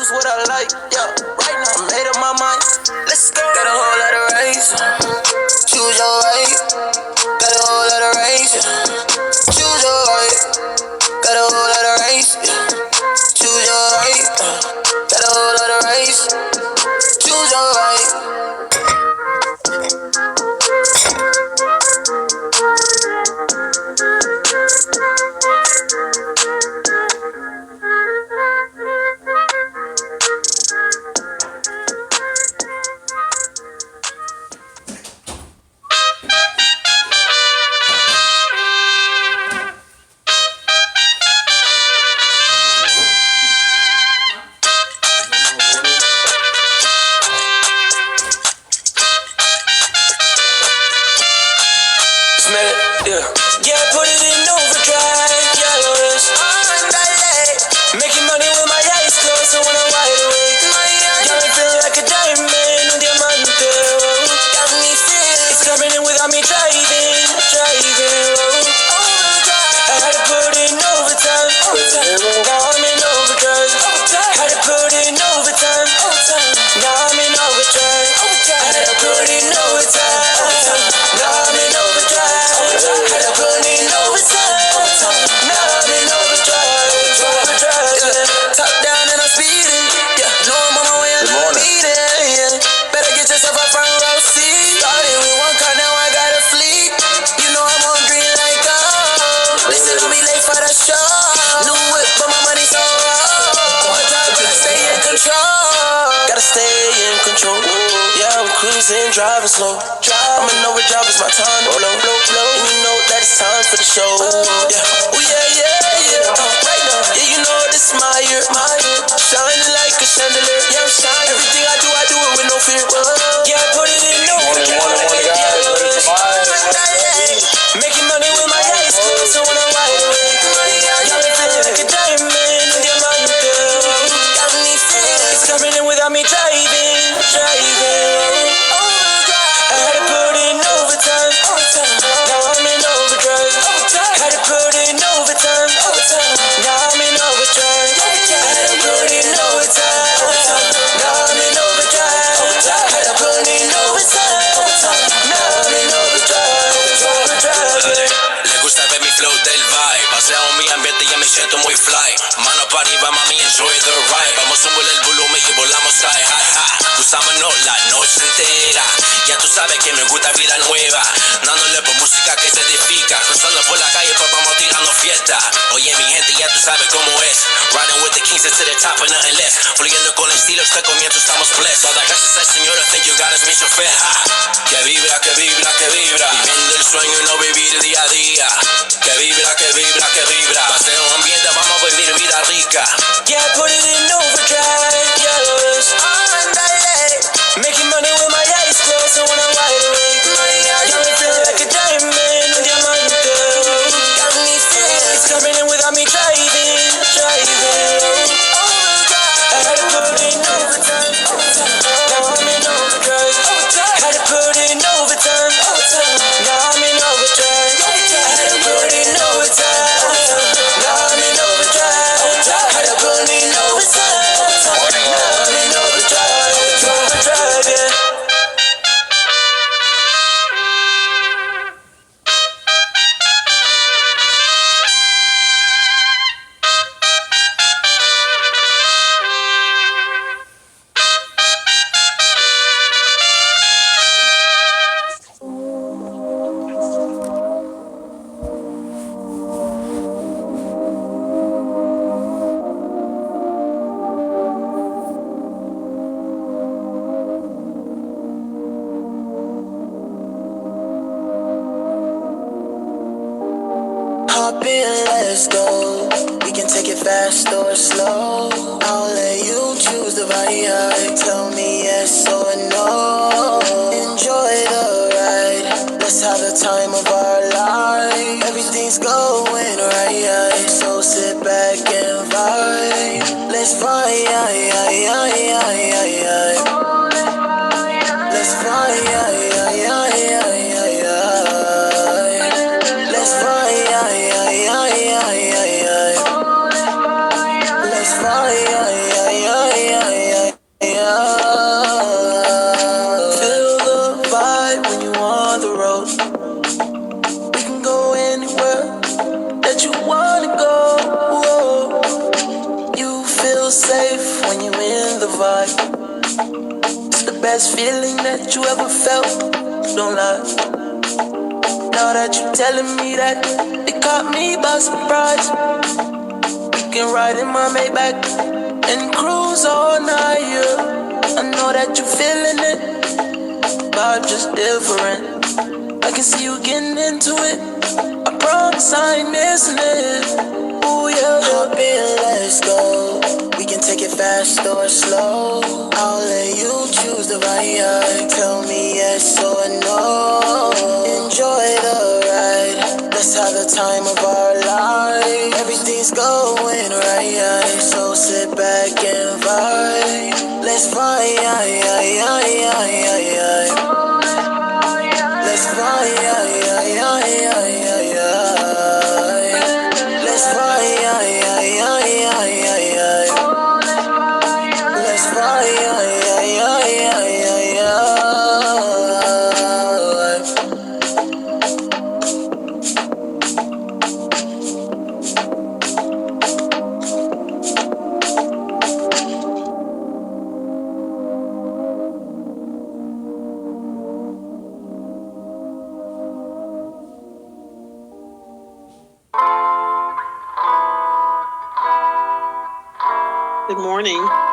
just what I like. Yeah, right now I made up my mind. Let's go. Got a whole lot of race. Choose your right. Got a whole lot of race. Choose your right. Got a whole lot of race. Choose your right. Got a whole lot of race. Choose your right. Yeah, put it in overdrive, yellows on delay. Making money with my eyes closed, so when I'm wide awake, got me feeling like a diamond, un diamante. Got me feeling it's coming in without me driving. I had to put in overtime. Now I'm in overdrive. Had to put in overtime. Now I'm in overdrive. I had to put in overtime. Now I'm in overdrive. Had to put in overtime. Now I'm in overdrive. Top down and I'm speeding. Yeah, know I'm on my way and I'm beating. Yeah, better get yourself up front row seat. Started with one car, now I got a fleet. You know I'm on green like gold. Listen to me late for the show. New whip, but my money's so raw. One time, gotta stay in control. Gotta stay in control. Yeah, I'm cruising, driving slow. I'm in overdrive, it's my time to blow. And you know that it's time for the show. Yeah, oh yeah. Right now, yeah, you know this is my year. Shining like a chandelier. Yeah, I'm shining. Everything I do it with no fear. Yeah, I put it in overdrive. Making money with my eyes closed, so when I'm wide awake, got me feeling like a diamond, un diamante. Got me feeling it's coming in without me driving. I had to put in overtime. Now I'm in overdrive. Had to put in overtime. Now I'm in overdrive. I had to put in overtime. Now I'm in overdrive. Had to put in overtime. Now I'm in overdrive. Le gusta ver mi flow del vibe. Paseo mi ambiente y ya me siento muy fly. Mano para arriba, mami, enjoy the ride. Vamos a subir el volumen y volamos high. Usámonos la noche entera. Ya tú sabes que me gusta vida nueva. Dándole por música que se edifica. Cruzando por la calle, pues vamos tirando fiesta. Oye, mi gente, ya tú sabes cómo es. Riding with the kings to the top and nothing less. Fluyendo con el estilo, este comienzo estamos blessed. Toda gracias al Señor, I think you got us, mi chofer. Que vibra. Viviendo el sueño y no vivir día a día. Que vibra. Paseo ambiente, vamos a vivir vida rica. Yeah, I put it in overdrive, yellows on delay. Making money with my eyes closed, so when I'm wide awake, got me feeling like a diamond, un diamante. Got me feeling it's coming in without me driving. I had to put in overtime. Now I'm in overdrive. Had to put in overtime. Now I'm in overdrive. Had to put in overtime. Now I'm in overdrive. Had to put in overtime. Now I'm in overdrive, yeah. Hop in, let's go. We can take it fast or slow. I'll let you choose the vibe. Tell me yes or no. Enjoy the ride. Let's have the time of our life. Everything's going right, so sit back and vibe. Let's vibe. Let's vibe. Let's fly, safe when you in the vibe. It's the best feeling that you ever felt. Don't lie. Now that you're telling me that, it caught me by surprise. We can ride in my Maybach and cruise all night, yeah. I know that you're feeling it, vibe just different. I can see you getting into it. I promise I ain't missing it. Ooh, yeah. Hop in, let's go. We can take it fast or slow. I'll let you choose the vibe. Tell me yes or no. Enjoy the ride. Let's have the time of our life. Everything's going right, so sit back and vibe. Let's vibe. Let's fly, let's fly, let's fly, Good morning.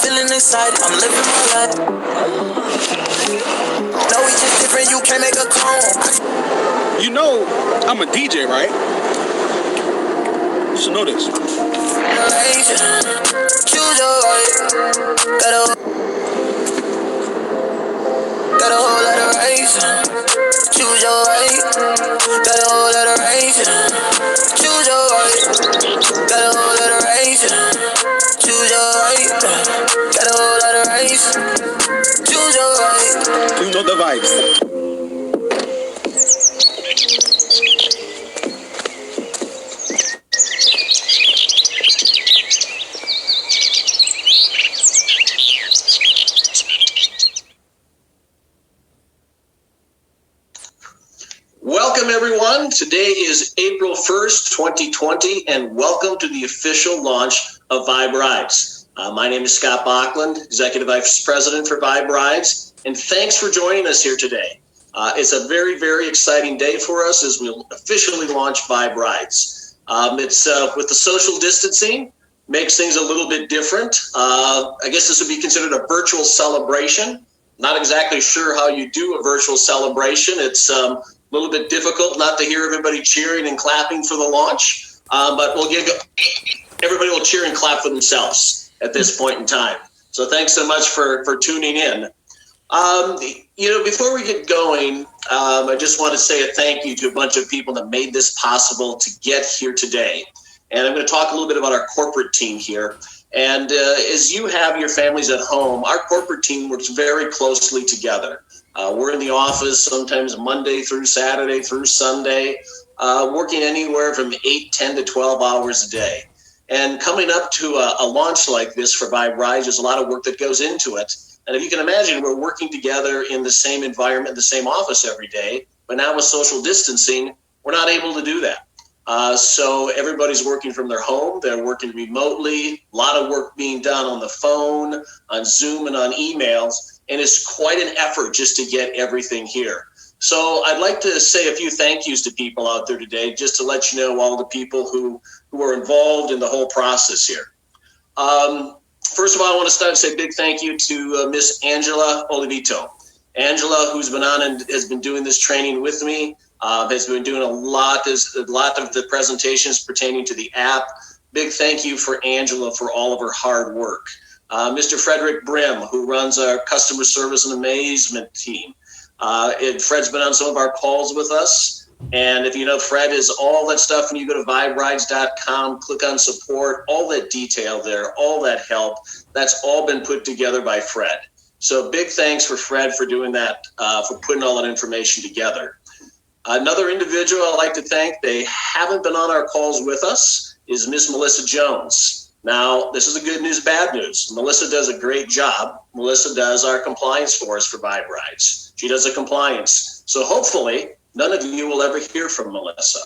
feeling excited, I'm living my life. No, we just different, you can't make a clone. You know, I'm a DJ, right? You should know this. Choose your right. Got a whole lot of race. Choose your right. Got a whole lot of race. Choose your right. Got a whole lot of race. Choose your right. Got a whole lot of race. Choose your right. You know the vibes. Welcome, everyone. Today is April 1st, 2020, and welcome to the official launch of Vibe Rides. My name is Scott Bachland, Executive Vice President for Vibe Rides, and thanks for joining us here today. It's a very, very exciting day for us as we officially launch Vibe Rides. It's with the social distancing. makes things a little bit different. I guess this would be considered a virtual celebration. Not exactly sure how you do a virtual celebration. It's a little bit difficult not to hear everybody cheering and clapping for the launch, but everybody will cheer and clap for themselves at this point in time. So thanks so much for tuning in. Before we get going, I just want to say a thank you to a bunch of people that made this possible to get here today. And I'm going to talk a little bit about our corporate team here. And as you have your families at home, our corporate team works very closely together. We're in the office sometimes Monday through Saturday through Sunday, working anywhere from 8, 10 to 12 hours a day. And coming up to a launch like this for Vibe Rides, there's a lot of work that goes into it. And if you can imagine, we're working together in the same environment, the same office every day. But now with social distancing, we're not able to do that. So everybody's working from their home. They're working remotely. A lot of work being done on the phone, on Zoom, and on emails. And it's quite an effort just to get everything here. So I'd like to say a few thank yous to people out there today, just to let you know all the people who are involved in the whole process here. First of all, I want to start and say a big thank you to Miss Angela Olivito. Angela, who's been on and has been doing this training with me, has been doing a lot of the presentations pertaining to the app. Big thank you for Angela for all of her hard work. Mr. Frederick Brim, who runs our customer service and amazement team. Fred's been on some of our calls with us. And if you know, Fred is all that stuff. When you go to viberides.com, click on support, all that detail there, all that help, that's all been put together by Fred. So big thanks for Fred for doing that, for putting all that information together. Another individual I'd like to thank, they haven't been on our calls with us, is Miss Melissa Jones. Now, this is the good news, bad news. Melissa does a great job. Melissa does our compliance for us for Vibe Rides. She does the compliance. So hopefully, none of you will ever hear from Melissa.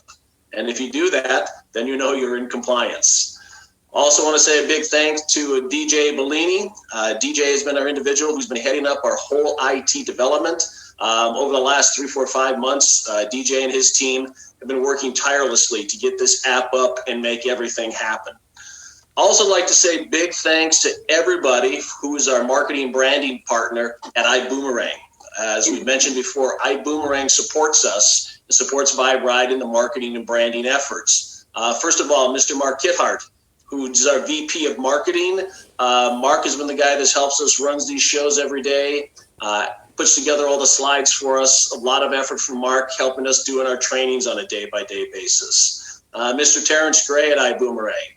And if you do that, then you know you're in compliance. Also want to say a big thanks to DJ Bellini. DJ has been our individual who's been heading up our whole IT development. Over the last 3, 4, 5 months, DJ and his team have been working tirelessly to get this app up and make everything happen. Also like to say big thanks to everybody who is our marketing branding partner at iBoomerang. As we mentioned before, iBoomerang supports us and supports Vibe Ride in the marketing and branding efforts. First of all, Mr. Mark Kithart, who's our VP of marketing. Mark has been the guy that helps us, runs these shows every day, puts together all the slides for us. A lot of effort from Mark helping us doing our trainings on a day-by-day basis. Mr. Terrence Gray at iBoomerang.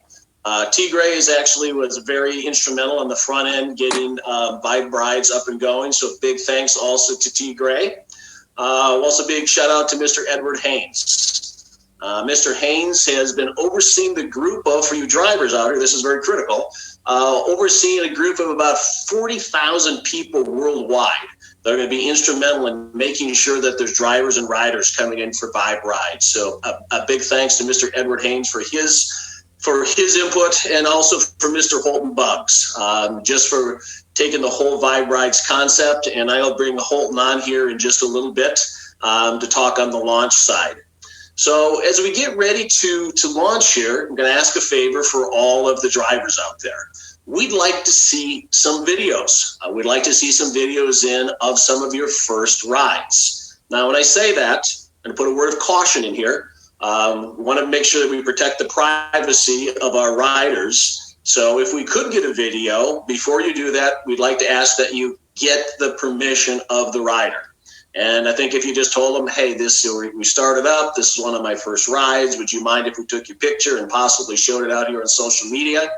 T. Gray was very instrumental on the front end getting Vibe Rides up and going. So big thanks also to T. Gray. Also big shout out to Mr. Edward Haynes. Mr. Haynes has been overseeing the group of, for you drivers out here, this is very critical, overseeing a group of about 40,000 people worldwide. They're going to be instrumental in making sure that there's drivers and riders coming in for Vibe Rides. So a big thanks to Mr. Edward Haynes for his input, and also for Mr. Holton Buggs, just for taking the whole Vibe Rides concept. And I'll bring Holton on here in just a little bit to talk on the launch side. So as we get ready to launch here, I'm going to ask a favor for all of the drivers out there. We'd like to see some videos. We'd like to see some videos in of some of your first rides. Now, when I say that, I'm going to put a word of caution in here. We want to make sure that we protect the privacy of our riders. So if we could get a video, before you do that, we'd like to ask that you get the permission of the rider. And I think if you just told them, hey, we started up, this is one of my first rides, would you mind if we took your picture and possibly showed it out here on social media?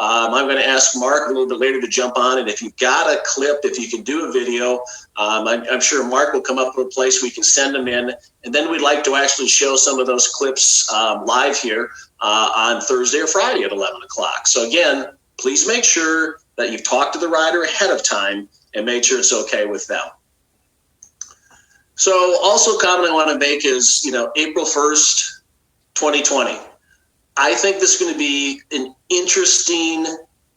I'm going to ask Mark a little bit later to jump on, and if you've got a clip, if you can do a video, I'm sure Mark will come up with a place we can send them in, and then we'd like to actually show some of those clips live here on Thursday or Friday at 11 o'clock. So again, please make sure that you've talked to the rider ahead of time and made sure it's okay with them. So also a comment I want to make is, April 1st, 2020. I think this is going to be an interesting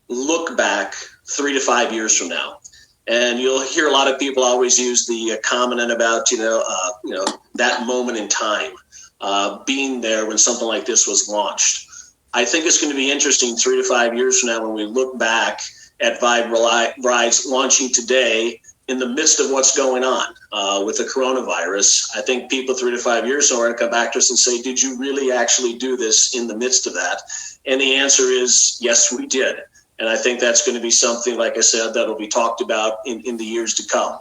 look back 3 to 5 years from now. And you'll hear a lot of people always use the comment about, that moment in time, being there when something like this was launched. I think it's going to be interesting 3 to 5 years from now when we look back at Vibe Rides launching today in the midst of what's going on with the coronavirus. I think people 3 to 5 years from now are going to come back to us and say, did you really actually do this in the midst of that? And the answer is, yes, we did. And I think that's going to be something, like I said, that will be talked about in the years to come.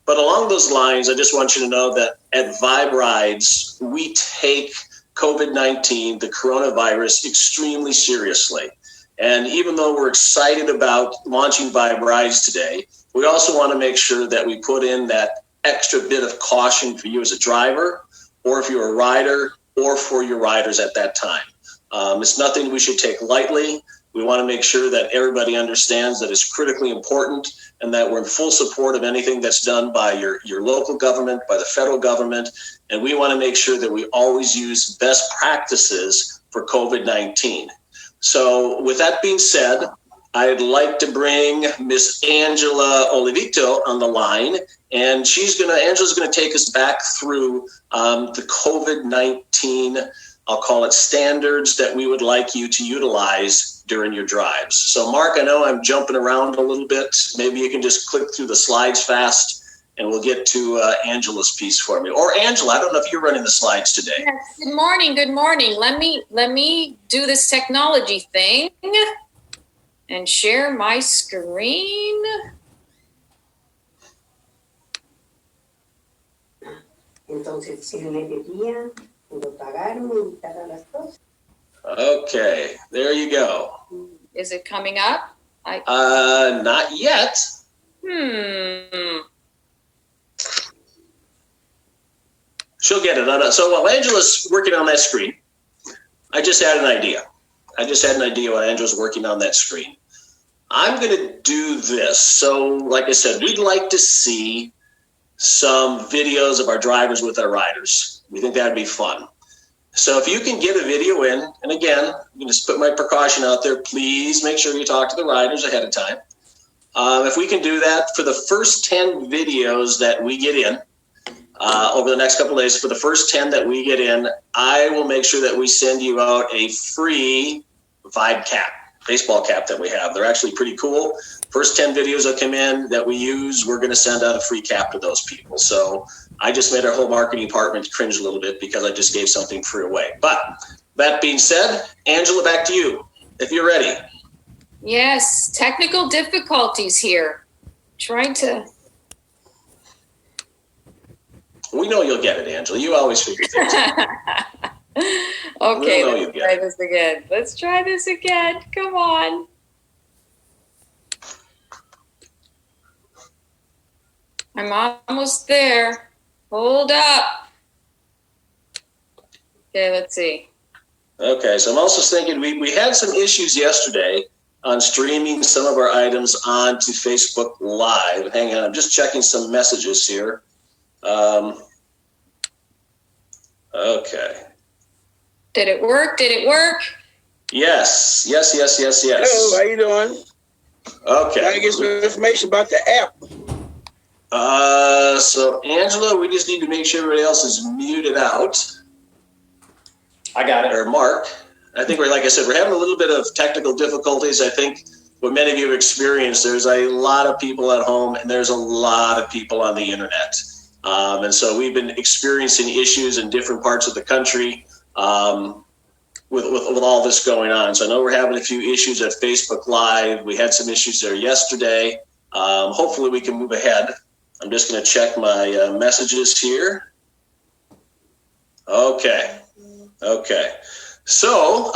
But along those lines, I just want you to know that at Vibe Rides, we take COVID-19, the coronavirus, extremely seriously. And even though we're excited about launching Vibe Rides today, we also want to make sure that we put in that extra bit of caution for you as a driver, or if you're a rider, or for your riders at that time. It's nothing we should take lightly. We want to make sure that everybody understands that it's critically important and that we're in full support of anything that's done by your local government, by the federal government. And we want to make sure that we always use best practices for COVID-19. So with that being said, I'd like to bring Miss Angela Olivito on the line, and Angela's going to take us back through the COVID-19, I'll call it, standards that we would like you to utilize during your drives. So Mark, I know I'm jumping around a little bit. Maybe you can just click through the slides fast and we'll get to Angela's piece for me. Or Angela, I don't know if you're running the slides today. Yes. Good morning. Good morning. Let me do this technology thing and share my screen. Entonces, si le debían, lo pagaron y invitaron a las dos. Okay, there you go. Is it coming up? Not yet. She'll get it. So while Angela's working on that screen, I just had an idea. While Angela's working on that screen. I'm going to do this. So like I said, we'd like to see some videos of our drivers with our riders. We think that'd be fun. So if you can get a video in, and again, I'm going to just put my precaution out there, please make sure you talk to the riders ahead of time. If we can do that for the first 10 videos that we get in, over the next couple of days, for the first 10 that we get in, I will make sure that we send you out a free Vibe cap, baseball cap that we have. They're actually pretty cool. First 10 videos that come in that we use, we're going to send out a free cap to those people. So I just made our whole marketing department cringe a little bit because I just gave something free away. But that being said, Angela, back to you, if you're ready. Yes, technical difficulties here. Trying to. We know you'll get it, Angela. You always figure things out. Okay, let's try this again. Come on. I'm almost there. Hold up. Okay, let's see. Okay, so I'm also thinking we had some issues yesterday on streaming some of our items onto Facebook Live. Hang on, I'm just checking some messages here. Okay. Did it work? Yes. Hello, how you doing? Okay. Gotta get some information about the app. So Angela, we just need to make sure everybody else is muted out. I got it. Or Mark. I think like I said, we're having a little bit of technical difficulties. I think what many of you have experienced, there's a lot of people at home and there's a lot of people on the internet. And so we've been experiencing issues in different parts of the country with all this going on. So I know we're having a few issues at Facebook Live. We had some issues there yesterday. Hopefully we can move ahead. I'm just going to check my messages here. Okay. So,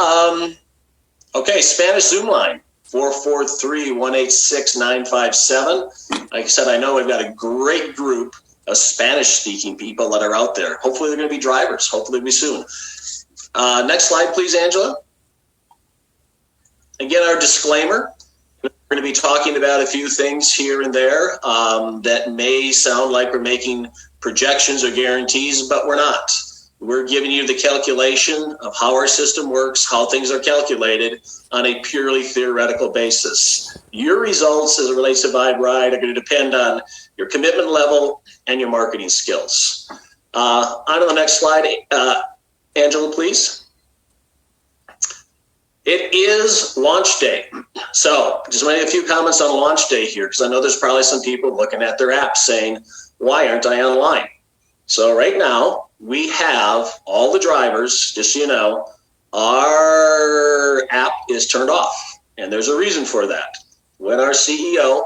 Spanish Zoom line, 443-186-957. Like I said, I know we've got a great group of Spanish-speaking people that are out there. Hopefully they're going to be drivers. Hopefully it'll be soon. Next slide, please, Angela. Again, our disclaimer. We're going to be talking about a few things here and there that may sound like we're making projections or guarantees, but we're not. We're giving you the calculation of how our system works, how things are calculated on a purely theoretical basis. Your results as it relates to Vibe Ride are going to depend on your commitment level and your marketing skills. On to the next slide. Angela, please. It is launch day. So just make a few comments on launch day here, because I know there's probably some people looking at their apps saying, why aren't I online? So right now we have all the drivers, just so you know, our app is turned off. And there's a reason for that. When our CEO,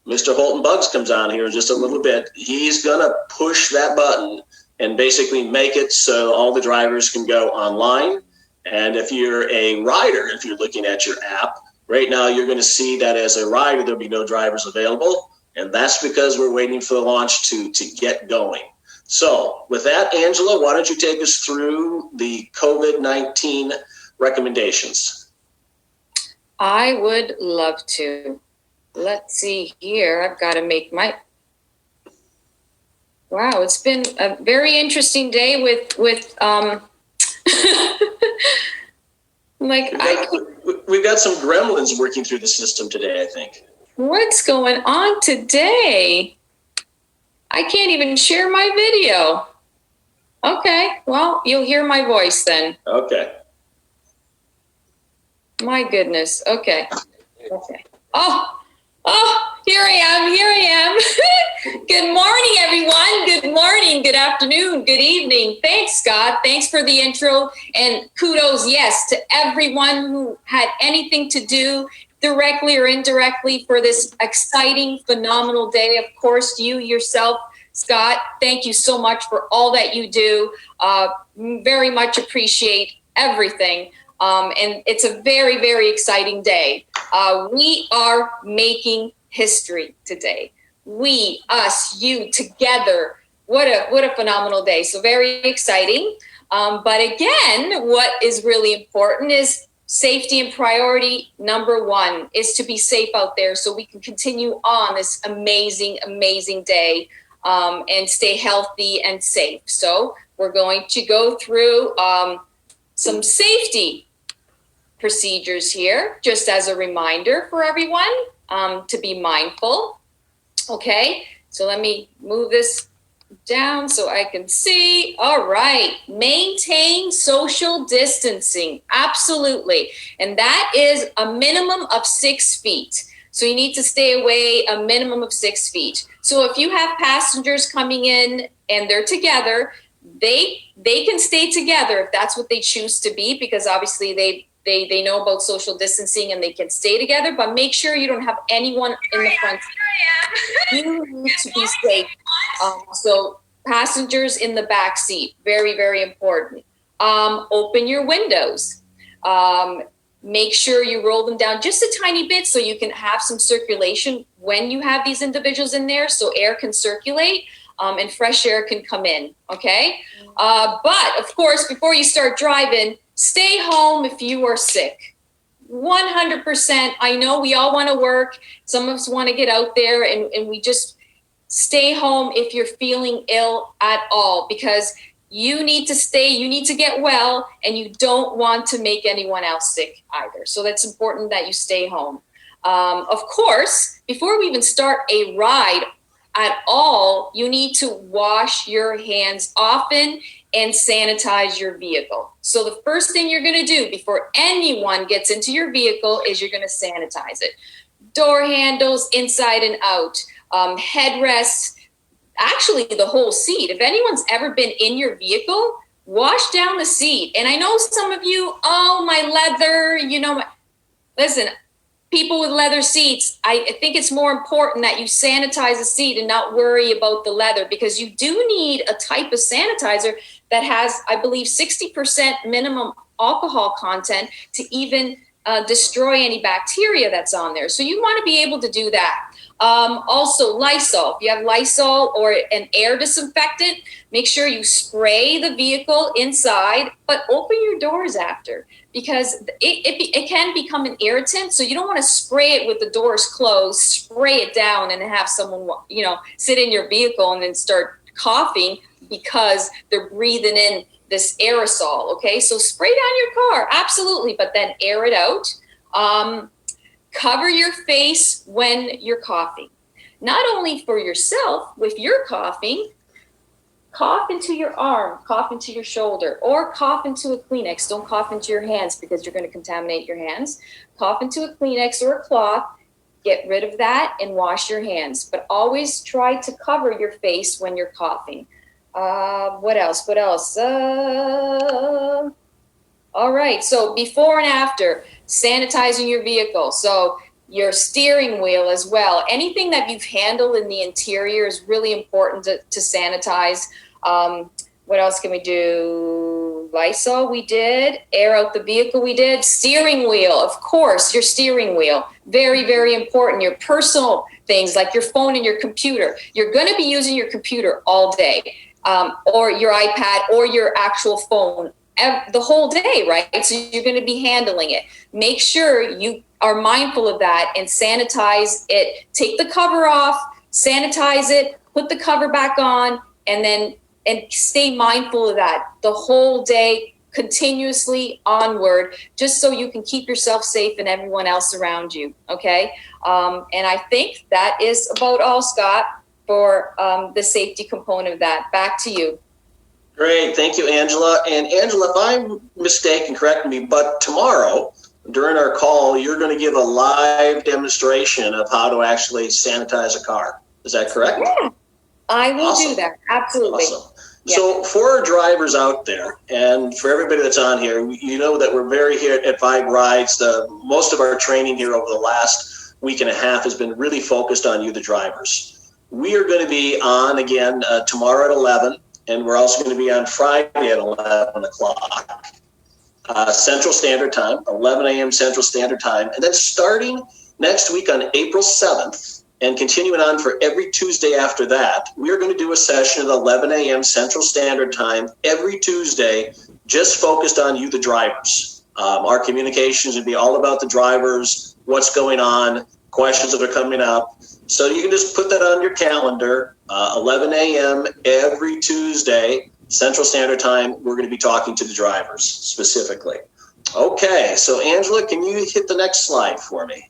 Mr. Holton Buggs, comes on here in just a little bit, he's going to push that button and basically make it so all the drivers can go online. And if you're a rider, if you're looking at your app, right now you're going to see that as a rider, there'll be no drivers available. And that's because we're waiting for the launch to get going. So with that, Angela, why don't you take us through the COVID-19 recommendations? I would love to. Let's see here. I've got to make my... Wow, it's been a very interesting day with we've got some gremlins working through the system today, I think. What's going on today? I can't even share my video. Okay, well, you'll hear my voice then. Okay. My goodness. Okay. Oh, here I am. Good morning, everyone. Good morning, good afternoon, good evening. Thanks, Scott. Thanks for the intro. And kudos, yes, to everyone who had anything to do directly or indirectly for this exciting, phenomenal day. Of course, you yourself, Scott, thank you so much for all that you do. Very much appreciate everything. And it's a very, very exciting day. We are making history today. We, us, you, together. What a phenomenal day. So very exciting. But again, what is really important is safety, and priority number one is to be safe out there so we can continue on this amazing, amazing day and stay healthy and safe. So we're going to go through some safety procedures here, just as a reminder for everyone to be mindful. Okay, so let me move this down so I can see. All right, maintain social distancing. Absolutely. And that is a minimum of 6 feet. So you need to stay away a minimum of 6 feet. So if you have passengers coming in and they're together, they can stay together if that's what they choose to be, because obviously they know about social distancing and they can stay together, but make sure you don't have anyone in the front. You need to be safe. So passengers in the back seat, very, very important. Open your windows. Make sure you roll them down just a tiny bit so you can have some circulation when you have these individuals in there, so air can circulate and fresh air can come in, okay? But of course, before you start driving, stay home if you are sick. 100%. I know we all want to work. Some of us want to get out there, and we just stay home if you're feeling ill at all, because you need to stay, you need to get well, and you don't want to make anyone else sick either. So that's important that you stay home. Of course, before we even start a ride at all, you need to wash your hands often and sanitize your vehicle. So the first thing you're going to do before anyone gets into your vehicle is you're going to sanitize it. Door handles, inside and out, headrests, actually the whole seat. If anyone's ever been in your vehicle, wash down the seat. And I know some of you, oh, my leather, listen, people with leather seats, I think it's more important that you sanitize the seat and not worry about the leather, because you do need a type of sanitizer that has, I believe, 60% minimum alcohol content to even destroy any bacteria that's on there. So you want to be able to do that. Also, Lysol. If you have Lysol or an air disinfectant, make sure you spray the vehicle inside, but open your doors after, because it can become an irritant. So you don't want to spray it with the doors closed, spray it down and have someone, sit in your vehicle and then start coughing because they're breathing in this aerosol. Okay, so spray down your car, absolutely, but then air it out. Cover your face when you're coughing. Not only for yourself, if you're coughing, cough into your arm, cough into your shoulder, or cough into a Kleenex. Don't cough into your hands because you're going to contaminate your hands. Cough into a Kleenex or a cloth. Get rid of that and wash your hands. But always try to cover your face when you're coughing. What else? All right. So before and after, sanitizing your vehicle. So your steering wheel as well. Anything that you've handled in the interior is really important to sanitize. What else can we do? Lysol, we did. Air out the vehicle, we did. Steering wheel, of course, your steering wheel. Very, very important. Your personal things like your phone and your computer. You're going to be using your computer all day, or your iPad or your actual phone the whole day, right? So you're going to be handling it. Make sure you are mindful of that and sanitize it. Take the cover off, sanitize it, put the cover back on, and stay mindful of that the whole day, continuously onward, just so you can keep yourself safe and everyone else around you. Okay. And I think that is about all, Scott, for the safety component of that. Back to you. Great. Thank you, Angela. And Angela, if I'm mistaken, correct me, but tomorrow during our call, you're going to give a live demonstration of how to actually sanitize a car. Is that correct? Yeah, I will do that. Absolutely. Awesome. Yeah. So for our drivers out there and for everybody that's on here, you know that we're very here at Vibe Rides. Most of our training here over the last week and a half has been really focused on you, the drivers. We are going to be on again tomorrow at 11. And we're also going to be on Friday at 11 o'clock Central Standard Time, 11 a.m. Central Standard Time. And then starting next week on April 7th and continuing on for every Tuesday after that, we are going to do a session at 11 a.m. Central Standard Time every Tuesday, just focused on you, the drivers. Our communications would be all about the drivers, what's going on, questions that are coming up. So you can just put that on your calendar, 11 a.m. every Tuesday, Central Standard Time. We're going to be talking to the drivers specifically. Okay, so Angela, can you hit the next slide for me?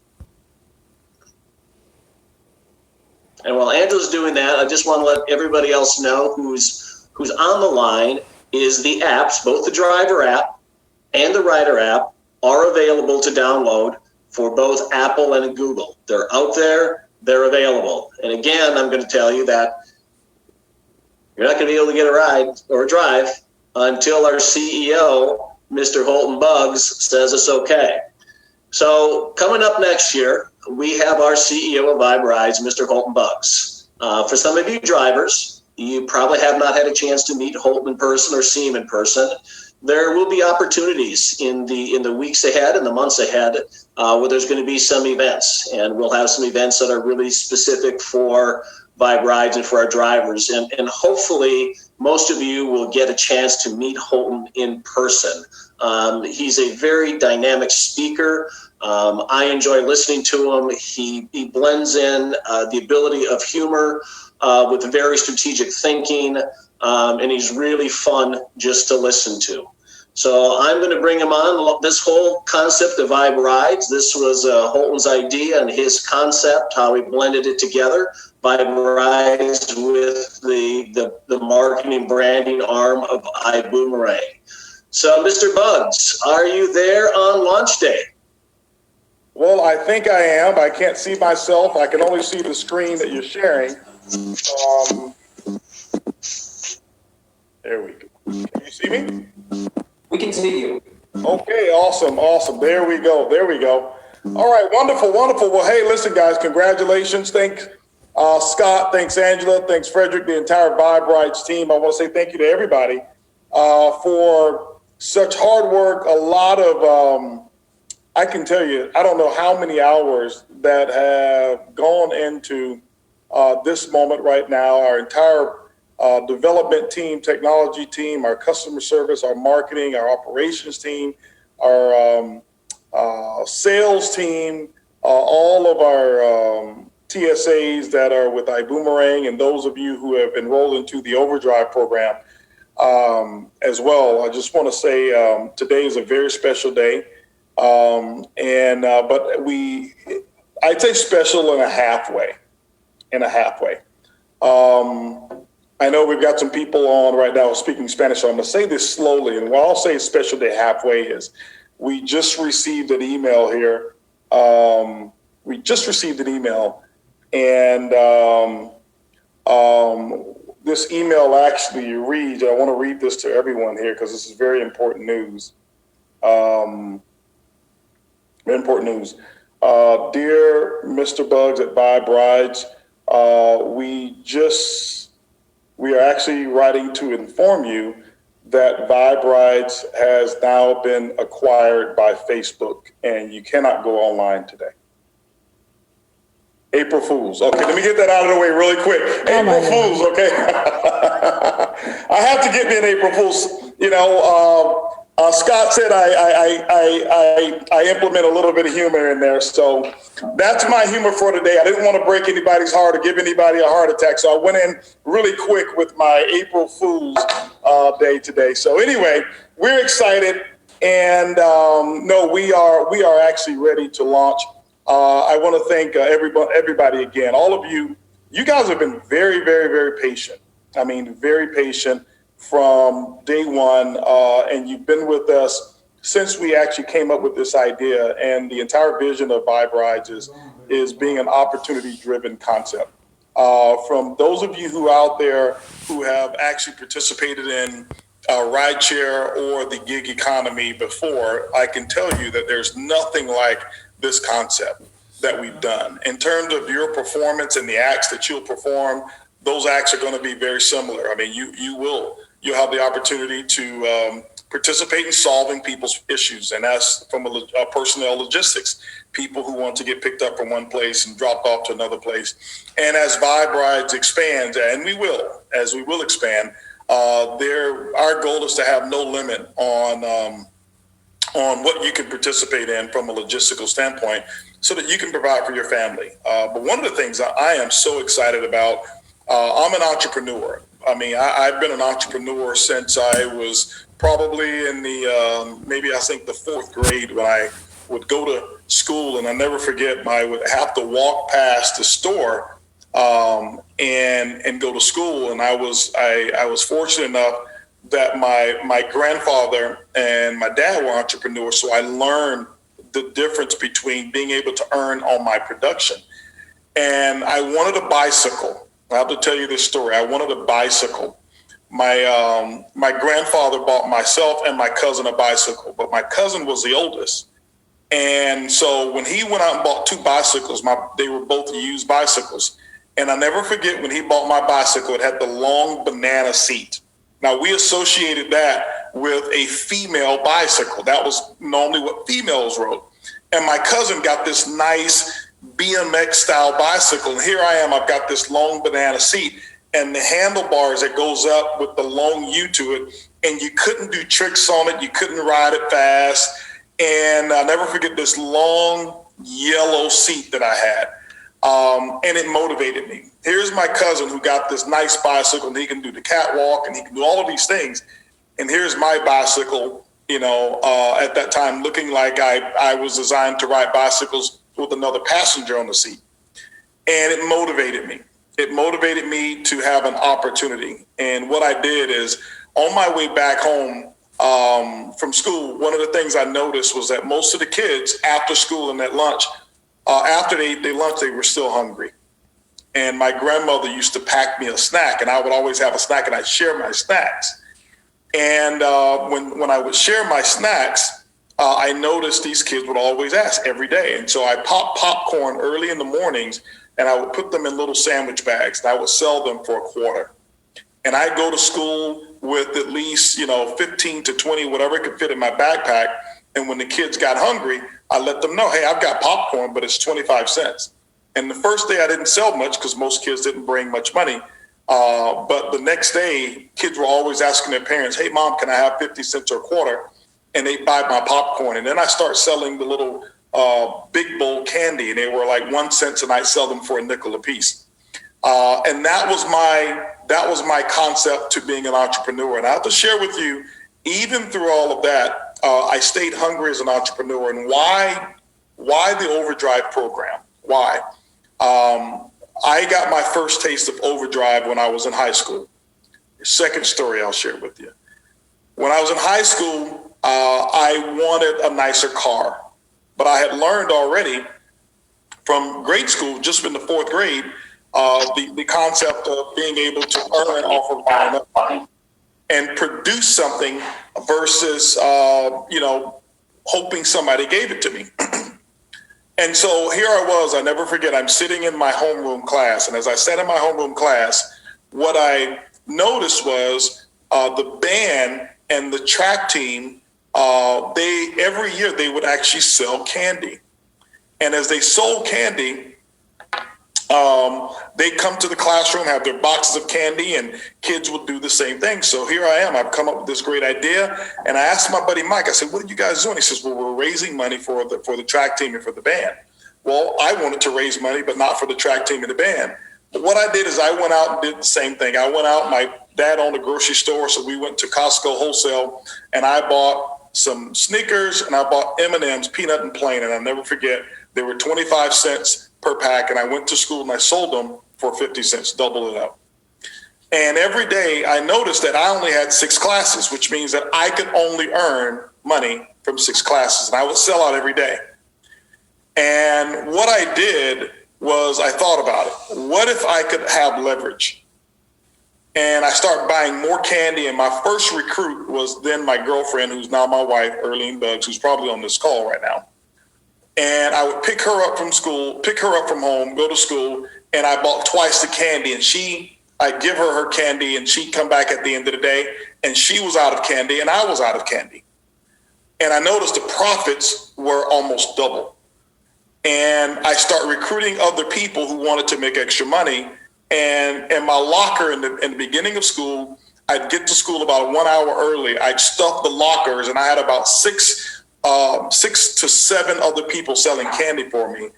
And while Angela's doing that, I just want to let everybody else know who's on the line is the apps, both the driver app and the rider app are available to download for both Apple and Google. They're out there. They're available. And again, I'm going to tell you that you're not going to be able to get a ride or a drive until our CEO, Mr. Holton Buggs, says it's okay. So coming up next year, we have our CEO of Vibe Rides, Mr. Holton Buggs. For some of you drivers, you probably have not had a chance to meet Holton in person or see him in person. There will be opportunities in the weeks ahead and the months ahead where there's going to be some events, and we'll have some events that are really specific for Vibe Rides and for our drivers. And hopefully most of you will get a chance to meet Holton in person. He's a very dynamic speaker. I enjoy listening to him. He blends in the ability of humor with very strategic thinking. And he's really fun just to listen to. So I'm going to bring him on. This whole concept of Vibe Rides, this was Holton's idea and his concept, how he blended it together. Vibe Rides with the marketing branding arm of iBoomerang. So Mr. Buggs, are you there on launch day? Well, I think I am. I can't see myself. I can only see the screen that you're sharing. There we go. Can you see me? We can see you. Okay, awesome. There we go. All right, wonderful. Well, hey, listen, guys, congratulations. Thanks, Scott. Thanks, Angela. Thanks, Frederick, the entire Vibe Rides team. I want to say thank you to everybody for such hard work. A lot of, I can tell you, I don't know how many hours that have gone into this moment right now. Our entire development team, technology team, our customer service, our marketing, our operations team, our sales team, all of our TSAs that are with iBoomerang, and those of you who have enrolled into the Overdrive program as well. I just want to say today is a very special day. But I'd say special in a halfway. I know we've got some people on right now speaking Spanish, so I'm going to say this slowly. And what I'll say special day halfway is we just received an email here. And this email actually reads, I want to read this to everyone here because this is very important news. Very important news. Dear Mr. Bugs at Vibe Rides, we are actually writing to inform you that Vibe Rides has now been acquired by Facebook and you cannot go online today. April Fools. Okay, let me get that out of the way really quick. April Fools, okay? I have to get me an April Fools. You know, Scott said I implement a little bit of humor in there. So that's my humor for today. I didn't want to break anybody's heart or give anybody a heart attack. So I went in really quick with my April Fool's Day today. So anyway, we're excited. And no, we are actually ready to launch. I want to thank everybody again. All of you guys have been very, very, very patient. I mean, very patient from day one. And you've been with us since we actually came up with this idea. And the entire vision of Vibe Rides is being an opportunity-driven concept. From those of you who out there who have actually participated in rideshare or the gig economy before, I can tell you that there's nothing like this concept that we've done. In terms of your performance and the acts that you'll perform, those acts are going to be very similar. I mean, you'll have the opportunity to participate in solving people's issues, and that's from a personnel logistics, people who want to get picked up from one place and dropped off to another place. And as Vibe Rides expands, and we will expand, our goal is to have no limit on what you can participate in from a logistical standpoint so that you can provide for your family. But one of the things I am so excited about, I'm an entrepreneur. I mean, I've been an entrepreneur since I was probably in the fourth grade when I would go to school, and I never forget, I would have to walk past the store and go to school. And I was fortunate enough that my grandfather and my dad were entrepreneurs, so I learned the difference between being able to earn on my production. And I wanted a bicycle. I have to tell you this story. I wanted a bicycle. My grandfather bought myself and my cousin a bicycle, but my cousin was the oldest. And so when he went out and bought two bicycles, they were both used bicycles. And I never forget when he bought my bicycle, it had the long banana seat. Now, we associated that with a female bicycle. That was normally what females rode. And my cousin got this nice BMX style bicycle. And here I am, I've got this long banana seat and the handlebars that goes up with the long U to it. And you couldn't do tricks on it. You couldn't ride it fast. And I'll never forget this long yellow seat that I had. And it motivated me. Here's my cousin who got this nice bicycle and he can do the catwalk and he can do all of these things. And here's my bicycle, at that time looking like I was designed to ride bicycles with another passenger on the seat. And it motivated me. It motivated me to have an opportunity. And what I did is on my way back home from school, one of the things I noticed was that most of the kids after school and at lunch, after they ate their lunch, they were still hungry. And my grandmother used to pack me a snack, and I would always have a snack, and I'd share my snacks. And when I would share my snacks, I noticed these kids would always ask every day. And so I popped popcorn early in the mornings, and I would put them in little sandwich bags, and I would sell them for $0.25. And I'd go to school with at least, 15 to 20, whatever could fit in my backpack. And when the kids got hungry, I let them know, hey, I've got popcorn, but it's 25 cents. And the first day I didn't sell much because most kids didn't bring much money. But the next day, kids were always asking their parents, hey, Mom, can I have 50 cents or $0.25? And they buy my popcorn. And then I start selling the little big bowl candy. And they were like 1 cent, and I sell them for $0.05 a piece. And that was my concept to being an entrepreneur. And I have to share with you, even through all of that, I stayed hungry as an entrepreneur. And why the Overdrive program? Why? I got my first taste of Overdrive when I was in high school. Second story I'll share with you. When I was in high school, I wanted a nicer car, but I had learned already from grade school, just in the fourth grade, the concept of being able to earn off of buying money and produce something versus, hoping somebody gave it to me. And so here I was, I never forget, I'm sitting in my homeroom class. And as I sat in my homeroom class, what I noticed was the band and the track team, every year they would actually sell candy. And as they sold candy, they come to the classroom, have their boxes of candy, and kids would do the same thing. So here I am, I've come up with this great idea. And I asked my buddy Mike, I said, what are you guys doing? He says, well, we're raising money for the track team and for the band. Well, I wanted to raise money, but not for the track team and the band. But what I did is I went out and did the same thing. I went out, my dad owned a grocery store, so we went to Costco wholesale, and I bought some sneakers, and I bought M&Ms, peanut and plain, and I'll never forget, they were 25 cents per pack, and I went to school and I sold them for 50 cents, doubled it up. And every day I noticed that I only had 6 classes, which means that I could only earn money from 6 classes, and I would sell out every day. And what I did was I thought about it. What if I could have leverage? And I started buying more candy, and my first recruit was then my girlfriend, who's now my wife, Earlene Buggs, who's probably on this call right now. And I would pick her up from school, pick her up from home, go to school, and I bought twice the candy. And I'd give her candy, and she'd come back at the end of the day, and she was out of candy, and I was out of candy. And I noticed the profits were almost double. And I start recruiting other people who wanted to make extra money. And in my locker in the beginning of school, I'd get to school about 1 hour early. I'd stuff the lockers, and I had about six to seven other people selling candy for me.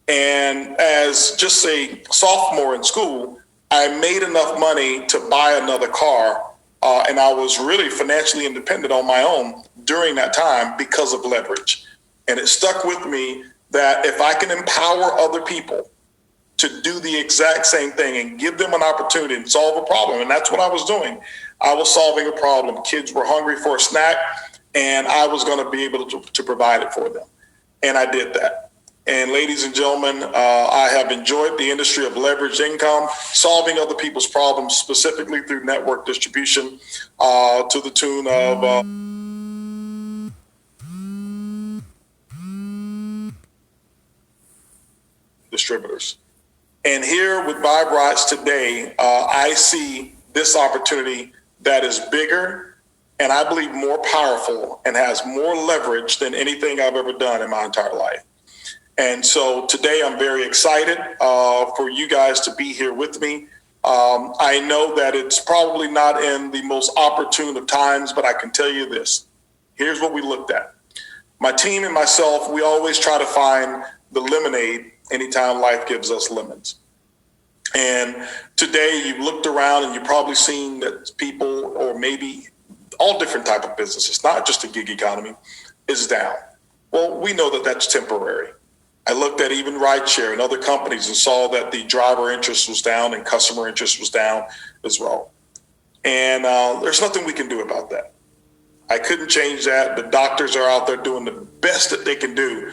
And as just a sophomore in school, I made enough money to buy another car. And I was really financially independent on my own during that time because of leverage. And it stuck with me that if I can empower other people to do the exact same thing and give them an opportunity and solve a problem. And that's what I was doing. I was solving a problem. Kids were hungry for a snack, and I was going to be able to provide it for them. And I did that. And ladies and gentlemen, I have enjoyed the industry of leveraged income, solving other people's problems, specifically through network distribution, to the tune of distributors. And here with Vibe Rides today, I see this opportunity that is bigger and I believe more powerful and has more leverage than anything I've ever done in my entire life. And so today I'm very excited for you guys to be here with me. I know that it's probably not in the most opportune of times, but I can tell you this. Here's what we looked at. My team and myself, we always try to find the lemonade anytime life gives us lemons. And today you've looked around and you've probably seen that people, or maybe all different type of businesses, not just the gig economy, is down. Well, we know that that's temporary. I looked at even rideshare and other companies and saw that the driver interest was down and customer interest was down as well. And there's nothing we can do about that. I couldn't change that. The doctors are out there doing the best that they can do.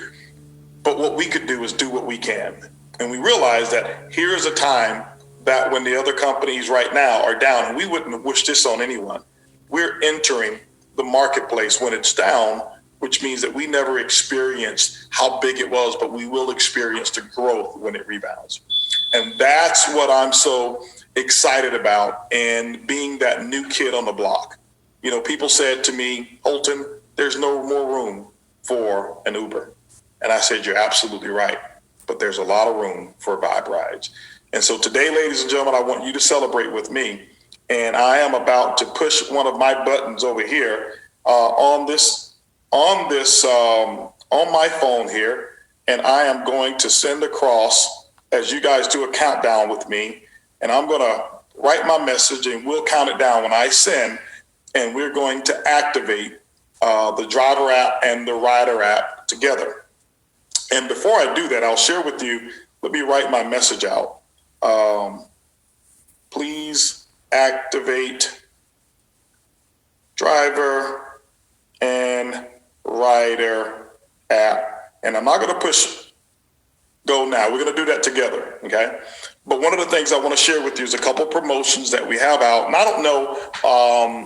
But what we could do is do what we can. And we realize that here is a time that when the other companies right now are down, and we wouldn't wish this on anyone, we're entering the marketplace when it's down, which means that we never experienced how big it was, but we will experience the growth when it rebounds. And that's what I'm so excited about, and being that new kid on the block. You know, people said to me, Holton, there's no more room for an Uber. And I said, you're absolutely right, but there's a lot of room for Vibe Rides. And so today, ladies and gentlemen, I want you to celebrate with me. And I am about to push one of my buttons over here on my phone here. And I am going to send across, as you guys do a countdown with me, and I'm going to write my message and we'll count it down when I send, and we're going to activate the driver app and the rider app together. And before I do that, I'll share with you, let me write my message out. Please activate driver and rider app. And I'm not going to push go now. We're going to do that together, okay? But one of the things I want to share with you is a couple promotions that we have out. And I don't know,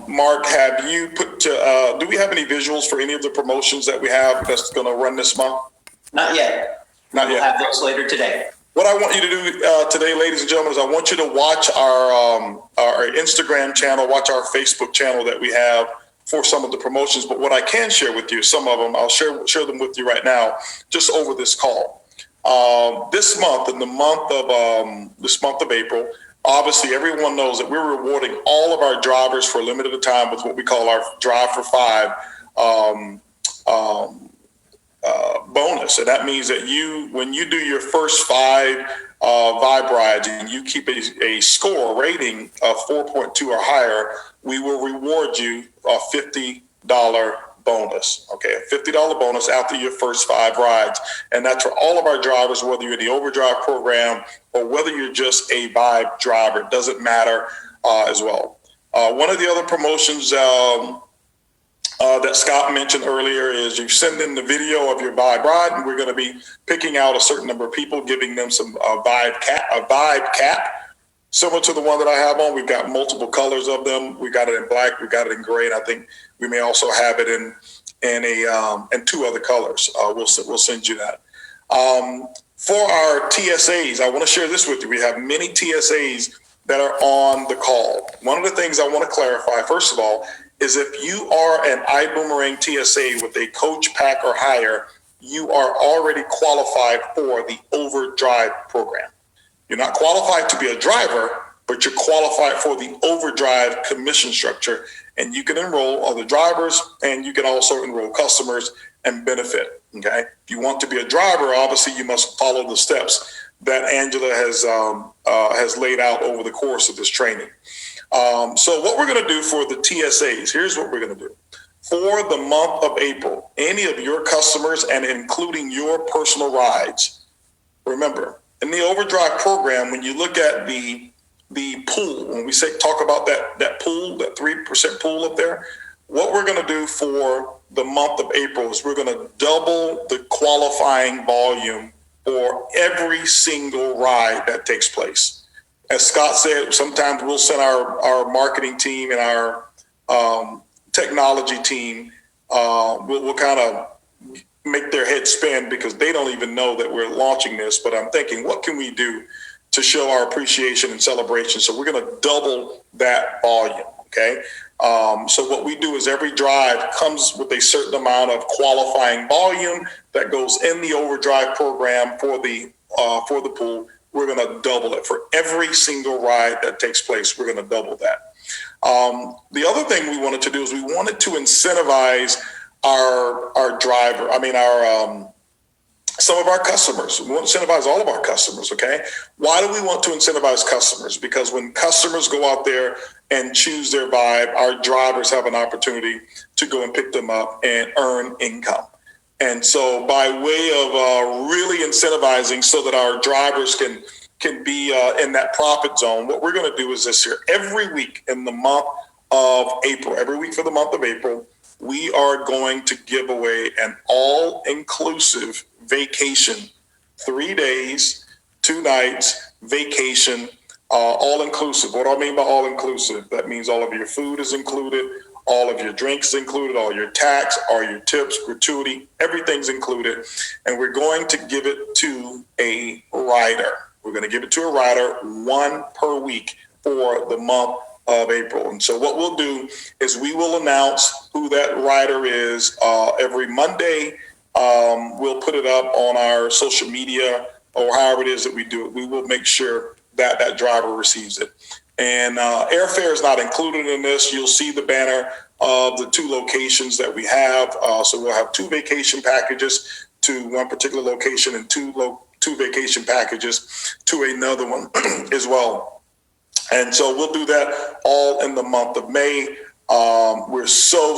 Mark, have you put to, do we have any visuals for any of the promotions that we have that's going to run this month? Not yet. Not yet. We'll have those later today. What I want you to do today, ladies and gentlemen, is I want you to watch our Instagram channel, watch our Facebook channel that we have for some of the promotions. But what I can share with you, some of them, I'll share them with you right now, just over this call. This month, in the month of April, obviously everyone knows that we're rewarding all of our drivers for a limited time with what we call our Drive for Five bonus. And that means that when you do your first 5 Vibe rides and you keep a score rating of 4.2 or higher, we will reward you a $50 bonus. Okay, a $50 bonus after your first 5 rides. And that's for all of our drivers, whether you're in the Overdrive program or whether you're just a Vibe driver. It doesn't matter as well. One of the other promotions that Scott mentioned earlier is you send in the video of your Vibe ride, and we're going to be picking out a certain number of people, giving them some Vibe cap, similar to the one that I have on. We've got multiple colors of them. We got it in black, we got it in gray, and I think we may also have it in 2 other colors. We'll send you that. For our TSAs, I want to share this with you. We have many TSAs that are on the call. One of the things I want to clarify, first of all, is if you are an iBoomerang TSA with a coach, pack, or hire, you are already qualified for the Overdrive program. You're not qualified to be a driver, but you're qualified for the Overdrive commission structure, and you can enroll other drivers, and you can also enroll customers and benefit, okay? If you want to be a driver, obviously you must follow the steps that Angela has laid out over the course of this training. So what we're going to do for the TSAs, here's what we're going to do. For the month of April, any of your customers and including your personal rides, remember, in the Overdrive program, when you look at the pool, when we talk about that pool, that 3% pool up there, what we're going to do for the month of April is we're going to double the qualifying volume for every single ride that takes place. As Scott said, sometimes we'll send our marketing team and our technology team, we'll kind of make their head spin because they don't even know that we're launching this. But I'm thinking, what can we do to show our appreciation and celebration? So we're going to double that volume, okay? So what we do is every drive comes with a certain amount of qualifying volume that goes in the Overdrive program for the pool. We're going to double it for every single ride that takes place. We're going to double that. The other thing we wanted to do is we wanted to incentivize some of our customers. We want to incentivize all of our customers, okay? Why do we want to incentivize customers? Because when customers go out there and choose their Vibe, our drivers have an opportunity to go and pick them up and earn income. And so by way of really incentivizing so that our drivers can be in that profit zone, what we're going to do is this here. Every week in the month of April, every week for the month of April, we are going to give away an all-inclusive vacation, 3 days, 2 nights, vacation, all-inclusive. What do I mean by all-inclusive? That means all of your food is included, all of your drinks included, all your tax, all your tips, gratuity, everything's included. And we're going to give it to a rider. We're going to give it to a rider, 1 per week for the month of April. And so what we'll do is we will announce who that rider is every Monday. We'll put it up on our social media or however it is that we do it. We will make sure that that driver receives it. And airfare is not included in this. You'll see the banner of the 2 locations that we have. So we'll have 2 vacation packages to one particular location and 2 vacation packages to another one as well. And so we'll do that all in the month of May. We're so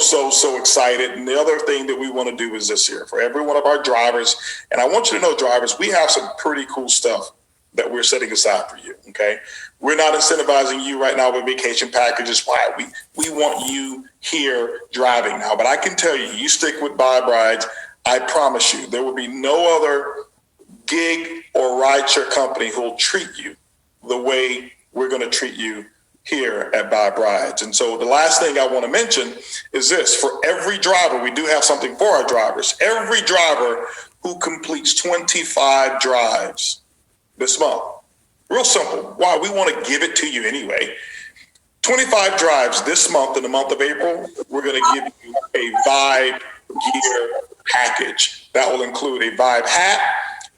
excited. And the other thing that we want to do is this here for every one of our drivers. And I want you to know, drivers, we have some pretty cool stuff that we're setting aside for you. Okay. We're not incentivizing you right now with vacation packages. Why? We want you here driving now. But I can tell you, you stick with Vibe Rides, I promise you, there will be no other gig or rideshare company who will treat you the way we're going to treat you here at Vibe Rides. And so the last thing I want to mention is this: for every driver, we do have something for our drivers. Every driver who completes 25 drives this month. Real simple. Why? We want to give it to you anyway. 25 drives this month, in the month of April, we're going to give you a Vibe gear package. That will include a Vibe hat.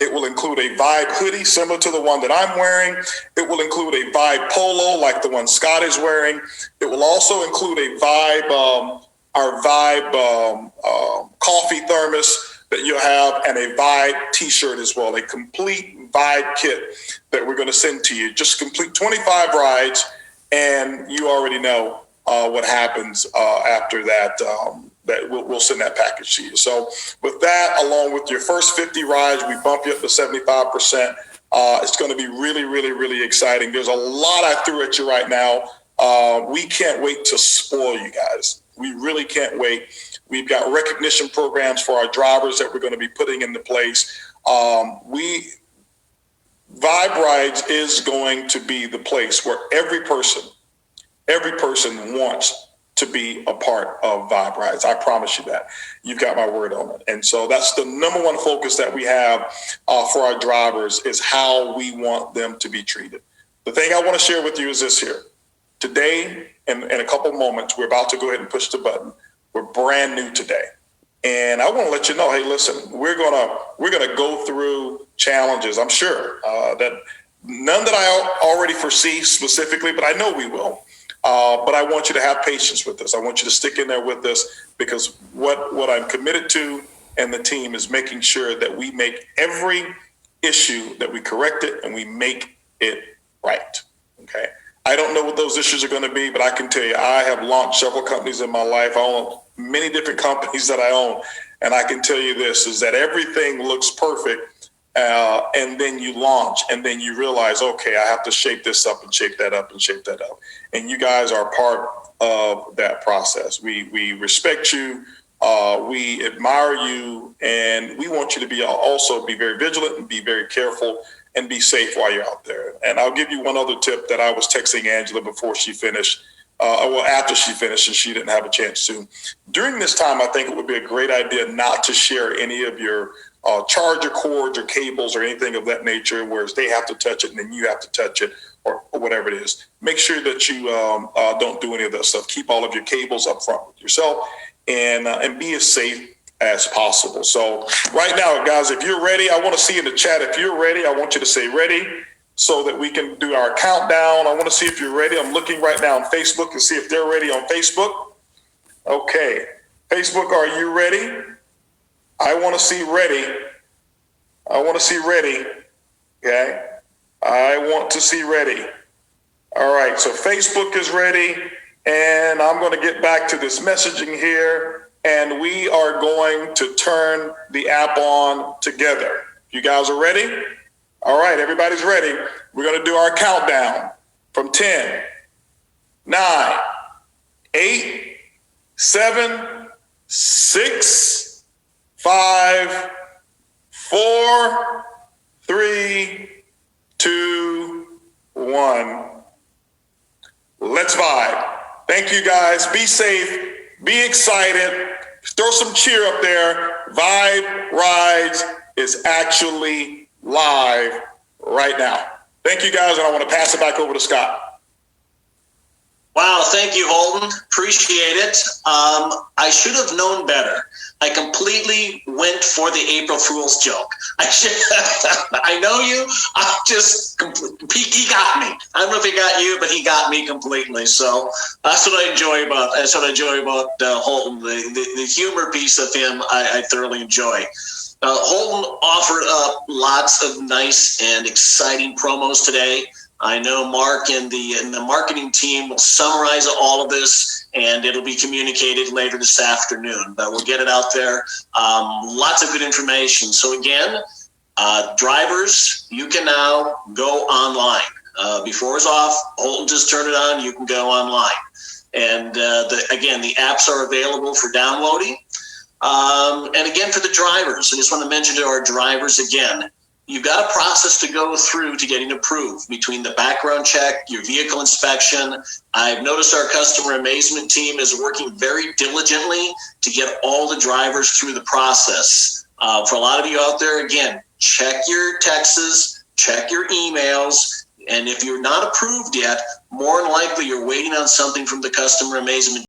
It will include a Vibe hoodie similar to the one that I'm wearing. It will include a Vibe polo like the one Scott is wearing. It will also include a Vibe, our Vibe coffee thermos that you'll have, and a Vibe t-shirt as well, a complete Vibe kit that we're going to send to you. Just complete 25 rides, and you already know what happens after that. That we'll send that package to you. So with that, along with your first 50 rides, we bump you up to 75%. It's going to be really, really, really exciting. There's a lot I threw at you right now. We can't wait to spoil you guys. We really can't wait. We've got recognition programs for our drivers that we're going to be putting into place. Vibe Rides is going to be the place where every person wants to be a part of Vibe Rides. I promise you that. You've got my word on it. And so that's the number one focus that we have for our drivers, is how we want them to be treated. The thing I want to share with you is this here. Today, in a couple moments, we're about to go ahead and push the button. We're brand new today. And I want to let you know, hey, listen, we're gonna go through challenges. I'm sure that none that I already foresee specifically, but I know we will. But I want you to have patience with us. I want you to stick in there with us, because what I'm committed to and the team is making sure that we make every issue, that we correct it and we make it right. Okay. I don't know what those issues are going to be, but I can tell you, I have launched several companies in my life. I own many different companies that I own. And I can tell you this, is that everything looks perfect. And then you launch, and then you realize, okay, I have to shape this up and shape that up and shape that up. And you guys are part of that process. We respect you. We admire you, and we want you to also be very vigilant and be very careful and be safe while you're out there. And I'll give you one other tip that I was texting Angela before she finished, after she finished, and she didn't have a chance to. During this time, I think it would be a great idea not to share any of your charger cords or cables or anything of that nature, whereas they have to touch it and then you have to touch it, or whatever it is. Make sure that you don't do any of that stuff. Keep all of your cables up front with yourself, and be as safe as possible. So right now, guys, if you're ready, I want to see in the chat, if you're ready, I want you to say ready so that we can do our countdown. I want to see if you're ready. I'm looking right now on Facebook and see if they're ready on Facebook. Okay. Facebook, are you ready? I want to see ready. I want to see ready. Okay. I want to see ready. All right. So Facebook is ready. And I'm going to get back to this messaging here. And we are going to turn the app on together. You guys are ready? All right. Everybody's ready. We're going to do our countdown from 10, 9, 8, 7, 6, 5, 4, 3, 2, 1. Let's vibe. Thank you, guys. Be safe. Be excited. Throw some cheer up there. Vibe Rides is actually live right now. Thank you, guys, and I want to pass it back over to Scott. Wow, thank you, Holden. Appreciate it. I should have known better. I completely went for the April Fool's joke. I know you. He got me. I don't know if he got you, but he got me completely. So that's what I enjoy about. Holden. The humor piece of him, I thoroughly enjoy. Holden offered up lots of nice and exciting promos today. I know Mark and the marketing team will summarize all of this, and it'll be communicated later this afternoon. But we'll get it out there. Lots of good information. So again, Drivers, you can now go online. Before it's off, Holton just turn it on, you can go online. And again, the apps are available for downloading. And again, for the drivers, I just want to mention to our drivers again, you've got a process to go through to getting approved between the background check, your vehicle inspection. I've noticed our customer amazement team is working very diligently to get all the drivers through the process. For a lot of you out there, again, check your texts, check your emails, and if you're not approved yet, more than likely you're waiting on something from the customer amazement